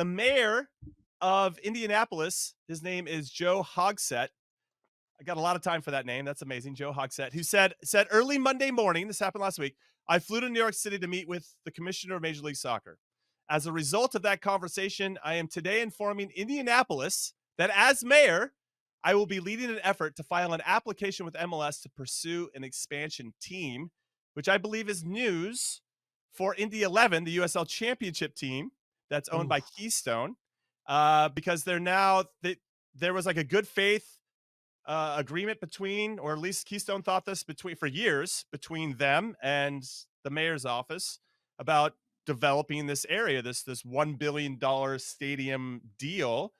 the mayor of Indianapolis, his name is Joe Hogsett. I got a lot of time for that name. That's amazing. Joe Hogsett, who said early Monday morning, this happened last week, I flew to New York City to meet with the commissioner of Major League Soccer. As a result of that conversation, I am today informing Indianapolis that as mayor, I will be leading an effort to file an application with MLS to pursue an expansion team, which I believe is news for Indy 11, the USL championship team that's owned by Keystone, because there was like a good faith agreement between, or at least Keystone thought this for years, between them and the mayor's office about developing this area, this $1 billion stadium deal.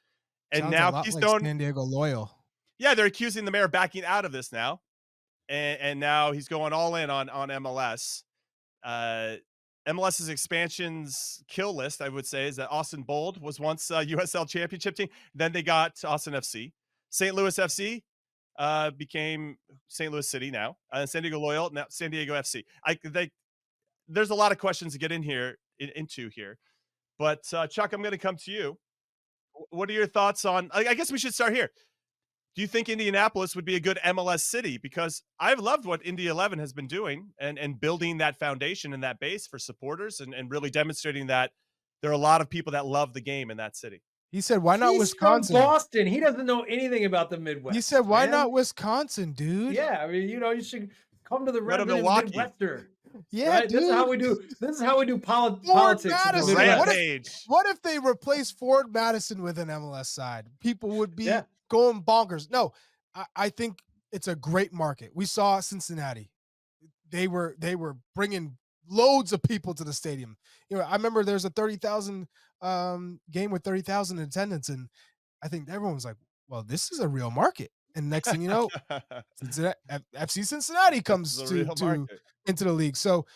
And Sounds a now lot like Keystone, San Diego Loyal. yeah, they're accusing the mayor of backing out of this now. And now he's going all in on MLS. MLS's expansions kill list, I would say, is that Austin Bold was once a USL championship team. Then they got Austin FC. St. Louis FC became St. Louis City now. San Diego Loyal, now San Diego FC. There's a lot of questions to get into here. But Chuck, I'm going to come to you. What are your thoughts on, I guess we should start here. Do you think Indianapolis would be a good MLS city? Because I've loved what Indy 11 has been doing and building that foundation and that base for supporters and really demonstrating that there are a lot of people that love the game in that city. He said, "Why not He's Wisconsin?" from Boston. He doesn't know anything about the Midwest. He said, "Why man. not Wisconsin, dude?" Yeah, I mean, you should come to the Go to resident Milwaukee. Midwester. Yeah, Right? dude. This is how we do Ford politics. in the Madison. Midwest. What if they replace Ford Madison with an MLS side? People would be Yeah. going bonkers. No, I think it's a great market. We saw Cincinnati. They were bringing loads of people to the stadium. You know, I remember there's a 30,000 game with 30,000 in attendance, and I think everyone was like, "Well, this is a real market." And next thing you know, FC Cincinnati comes into the league. So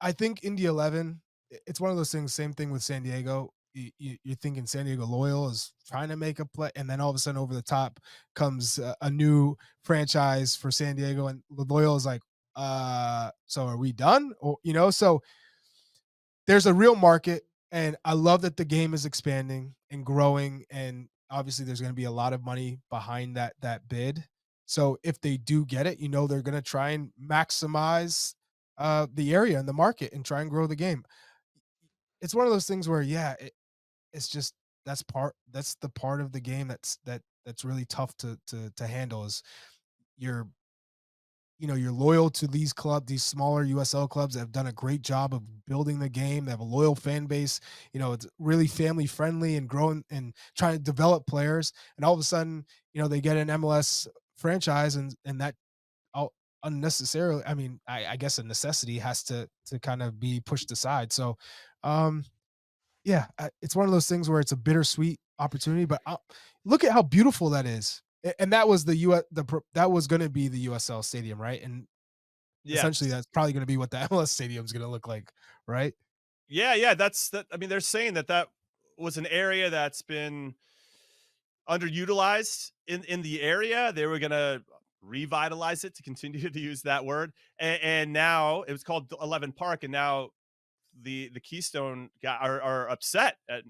I think Indy 11, it's one of those things. Same thing with San Diego. You're thinking San Diego Loyal is trying to make a play, and then all of a sudden over the top comes a new franchise for San Diego, and Loyal is like, so are we done? Or so there's a real market, and I love that the game is expanding and growing, and obviously there's going to be a lot of money behind that bid. So if they do get it, they're going to try and maximize the area and the market and try and grow the game. It's one of those things where, it's just that's the part of the game that's really tough to handle. Is you're loyal to these smaller USL clubs that have done a great job of building the game. They have a loyal fan base. It's really family friendly and growing and trying to develop players. And all of a sudden, they get an MLS franchise and that unnecessarily, I mean, I guess a necessity has to kind of be pushed aside. So, it's one of those things where it's a bittersweet opportunity, but look at how beautiful that is. And that was that was going to be the USL stadium, right? And essentially that's probably going to be what the MLS stadium is going to look like, right? Yeah. I mean, they're saying that was an area that's been underutilized in the area. They were going to revitalize it, to continue to use that word. And now it was called 11 Park. And now the Keystone are upset, and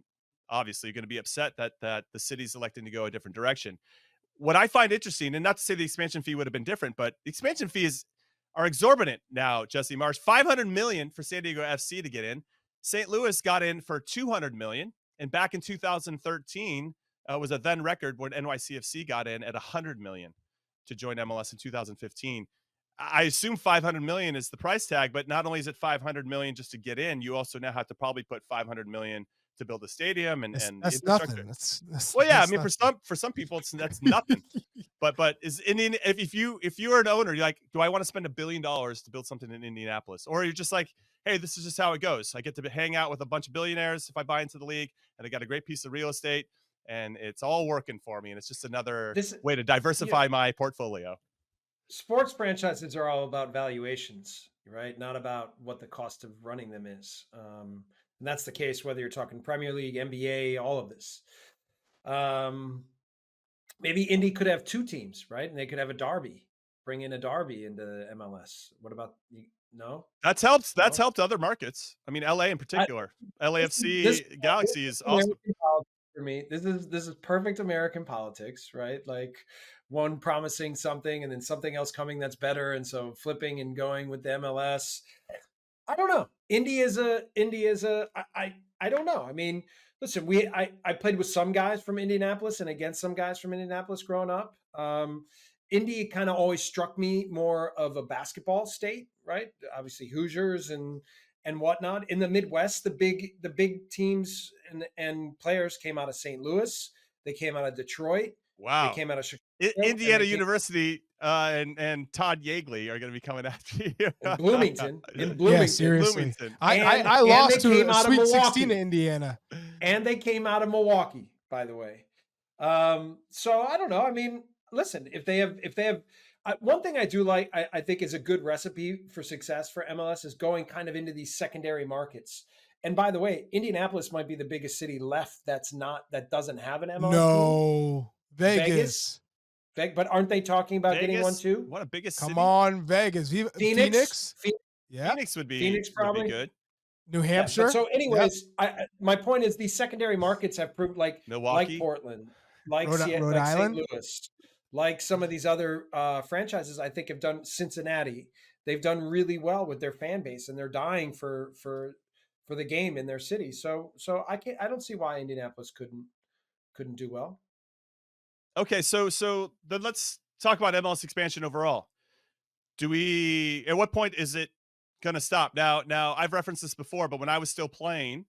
obviously going to be upset that the city's electing to go a different direction. What I find interesting, and not to say the expansion fee would have been different, but the expansion fees are exorbitant now. Jesse Marsh, $500 million for San Diego FC to get in. St. Louis got in for $200 million, and back in 2013 was a then record when NYCFC got in at $100 million to join MLS in 2015. I assume $500 million is the price tag, but not only is it $500 million just to get in, you also now have to probably put $500 million to build a stadium and that's nothing. That's I mean, for some people, that's nothing. but is Indian, if you are an owner, you're like, do I want to spend $1 billion to build something in Indianapolis? Or you're just like, hey, this is just how it goes. I get to hang out with a bunch of billionaires if I buy into the league, and I got a great piece of real estate, and it's all working for me, and it's just another way to diversify my portfolio. Sports franchises are all about valuations, right? Not about what the cost of running them is. And that's the case whether you're talking Premier League, NBA, all of this. Maybe Indy could have two teams, right? And they could have a derby, bring in a derby into MLS. What about No. That's helped. That's No. helped other markets. I mean, LA in particular. This LAFC Galaxy is awesome. American politics for me. This is perfect American politics, right? Like one promising something and then something else coming that's better, and so flipping and going with the MLS. I don't know. Indy is a. I don't know. I mean, listen, I played with some guys from Indianapolis and against some guys from Indianapolis growing up. Indy kind of always struck me more of a basketball state, right? Obviously Hoosiers and whatnot. In the Midwest, the big teams and players came out of St. Louis. They came out of Detroit. Wow. They came out of Chicago. Indiana University and Todd Yeagley are going to be coming after you. In Bloomington. Yeah, seriously. Bloomington. I lost to came a out of Sweet 16 Milwaukee. in Indiana. And they came out of Milwaukee, by the way. So I don't know. I mean, listen, if they have one thing I do like, I think is a good recipe for success for MLS is going kind of into these secondary markets. And by the way, Indianapolis might be the biggest city left that doesn't have an MLS team. No, Vegas. But aren't they talking about getting one too? What a biggest Come city. on, Vegas. Phoenix? Yeah. Phoenix would be Phoenix probably would be good. New Hampshire. Yeah, so anyways, my point is these secondary markets have proved like Milwaukee, like Portland, like Rhode St. Island? Louis, like some of these other franchises I think have done. Cincinnati, they've done really well with their fan base, and they're dying for the game in their city. So I don't see why Indianapolis couldn't do well. Okay, so then let's talk about MLS expansion overall. At what point is it going to stop? Now I've referenced this before, but when I was still playing,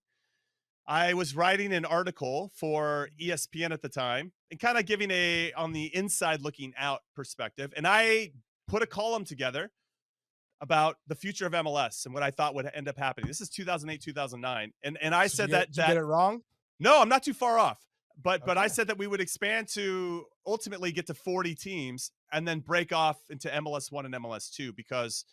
I was writing an article for ESPN at the time and kind of giving on the inside looking out perspective. And I put a column together about the future of MLS and what I thought would end up happening. This is 2008, 2009. And I said did you get it wrong? No, I'm not too far off. But I said that we would expand to ultimately get to 40 teams and then break off into MLS 1 and MLS 2 because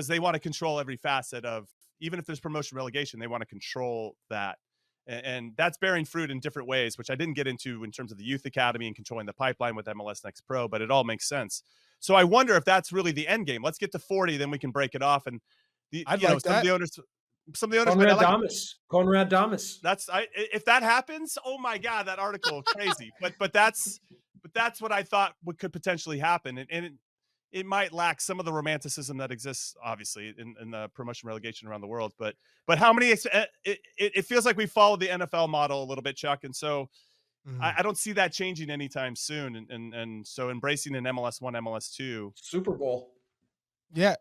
they want to control every facet of, even if there's promotion relegation, they want to control that. And that's bearing fruit in different ways, which I didn't get into in terms of the youth academy and controlling the pipeline with MLS Next Pro, but it all makes sense. So I wonder if that's really the end game. Let's get to 40, then we can break it off. And some of the owners Conrad Damas. If that happens, oh my God, that article crazy. But that's what I thought could potentially happen, and it might lack some of the romanticism that exists, obviously, in the promotion relegation around the world. But how many? It feels like we followed the NFL model a little bit, Chuck, and so I don't see that changing anytime soon. And so embracing an MLS 1, MLS 2, Super Bowl. Yeah,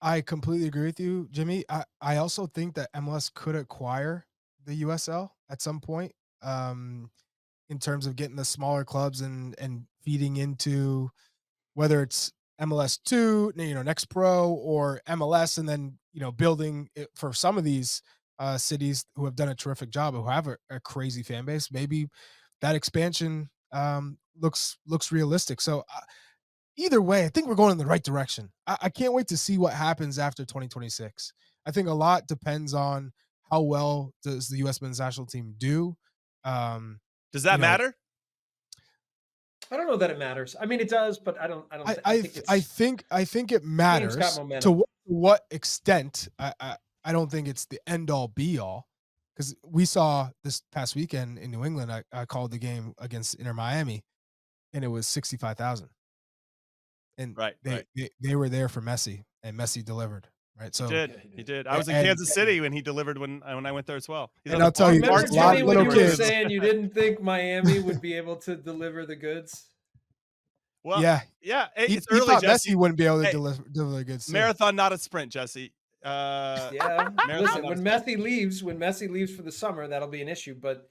I completely agree with you, Jimmy. I also think that MLS could acquire the USL at some point, in terms of getting the smaller clubs and feeding into whether it's MLS 2, Next Pro, or MLS, and then building it for some of these cities who have done a terrific job, who have a crazy fan base. Maybe that expansion looks realistic. So. Either way, I think we're going in the right direction. I can't wait to see what happens after 2026. I think a lot depends on how well does the U.S. men's national team do. Does that matter? I don't know that it matters. I mean, it does, but I don't. I think it matters. To what extent? I don't think it's the end all be all, because we saw this past weekend in New England. I called the game against Inter Miami, and it was 65,000. And they were there for Messi, and Messi delivered, right? So he did. I was in Kansas City when he delivered when I went there as well. And I'll tell you, remember, Jimmy, when you were saying you didn't think Miami would be able to deliver the goods? Well, yeah. It's he early, thought Jesse. Messi wouldn't be able to deliver the goods. Marathon, not a sprint, Jesse. Listen, when Messi leaves for the summer, that'll be an issue. But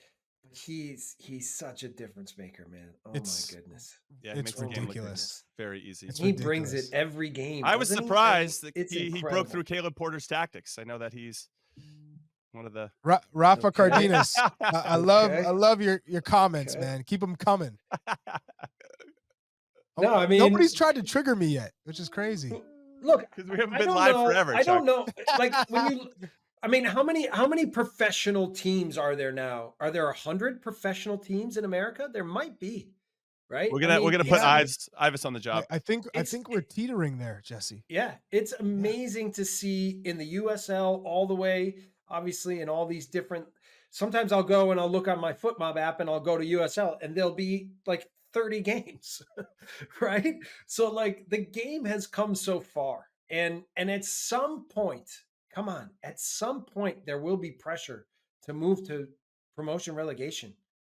he's such a difference maker, man. Oh my goodness. Yeah, it's ridiculous. Very easy. He brings it every game. I was surprised that he broke through Caleb Porter's tactics. I know that he's one of the Rafa Cardenas. I love your comments, man. Keep them coming. No, I mean, nobody's tried to trigger me yet, which is crazy. Look, because we haven't been live forever. I don't know. Like how many professional teams are there now? Are there 100 professional teams in America? There might be, right? We're I gonna mean, put it's Ivis on the job. I think It's we're teetering there, Jesse. yeah, it's amazing to see in the USL all the way, obviously, in all these different. Sometimes I'll go and I'll look on my FootMob app and I'll go to USL and there'll be like 30 games, right? So like the game has come so far, and at some point, come on, at some point there will be pressure to move to promotion relegation.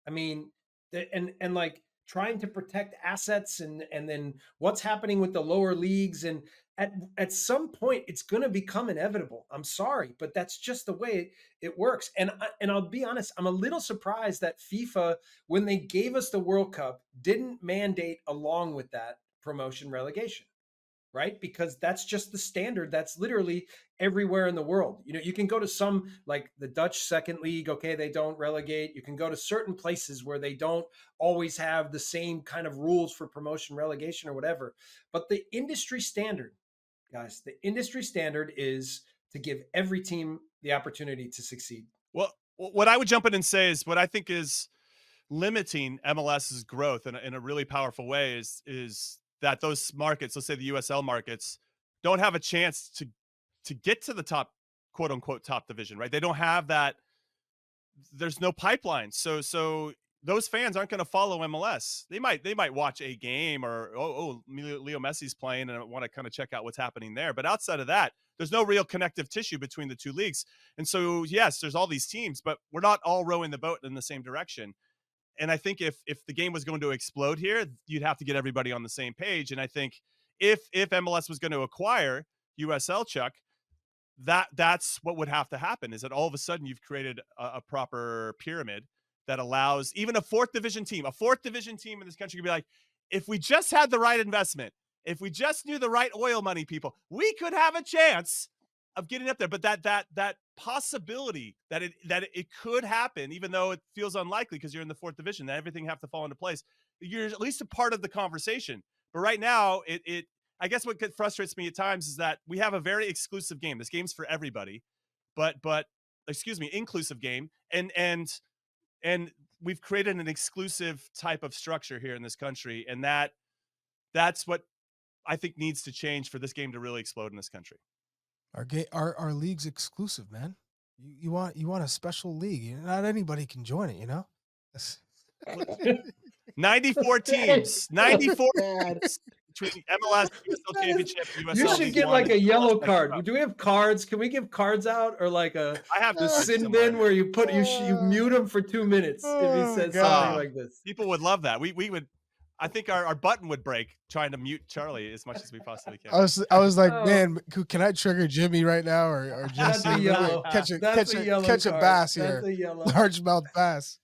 I mean, and like trying to protect assets and then what's happening with the lower leagues, and at some point it's going to become inevitable. I'm sorry, but that's just the way it works. And I'll be honest, I'm a little surprised that FIFA, when they gave us the World Cup, didn't mandate along with that promotion relegation, right? Because that's just the standard. That's literally everywhere in the world. You know, you can go to some like the Dutch second league, okay, they don't relegate. You can go to certain places where they don't always have the same kind of rules for promotion relegation or whatever. But the industry standard, guys, the industry standard is to give every team the opportunity to succeed. Well, what I would jump in and say is what I think is limiting MLS's growth in a really powerful way is that those markets, let's say the USL markets, don't have a chance to get to the top, quote unquote, top division, right? They don't have that. There's no pipeline. So those fans aren't going to follow MLS. They might watch a game or, Leo Messi's playing and want to kind of check out what's happening there. But outside of that, there's no real connective tissue between the two leagues. And so, yes, there's all these teams, but we're not all rowing the boat in the same direction. And I think if the game was going to explode here, you'd have to get everybody on the same page. And I think if MLS was going to acquire USL, Chuck, that's what would have to happen, is that all of a sudden you've created a proper pyramid that allows even a fourth division team in this country to be like, if we just had the right investment, if we just knew the right oil money people, we could have a chance of getting up there. But that possibility that it could happen, even though it feels unlikely because you're in the fourth division, that everything have to fall into place, you're at least a part of the conversation. But right now, I guess what frustrates me at times is that we have a very exclusive game. This game's for everybody, but inclusive game, and we've created an exclusive type of structure here in this country, and that's what I think needs to change for this game to really explode in this country. Our league's exclusive, man. You want a special league. Not anybody can join it, you know? 94 teams. 94 teams between MLS, USL Championship, USL. You should get like a yellow card. Do we have cards? Can we give cards out, or like I have the sin bin where you put you mute him for 2 minutes if he says something like this? People would love that. We would. I think our button would break trying to mute Charlie as much as we possibly can. I was like, man, can I trigger Jimmy right now or Jesse? That's a yellow. Catch a That's a yellow catch a card. bass That's here. a yellow. Largemouth bass.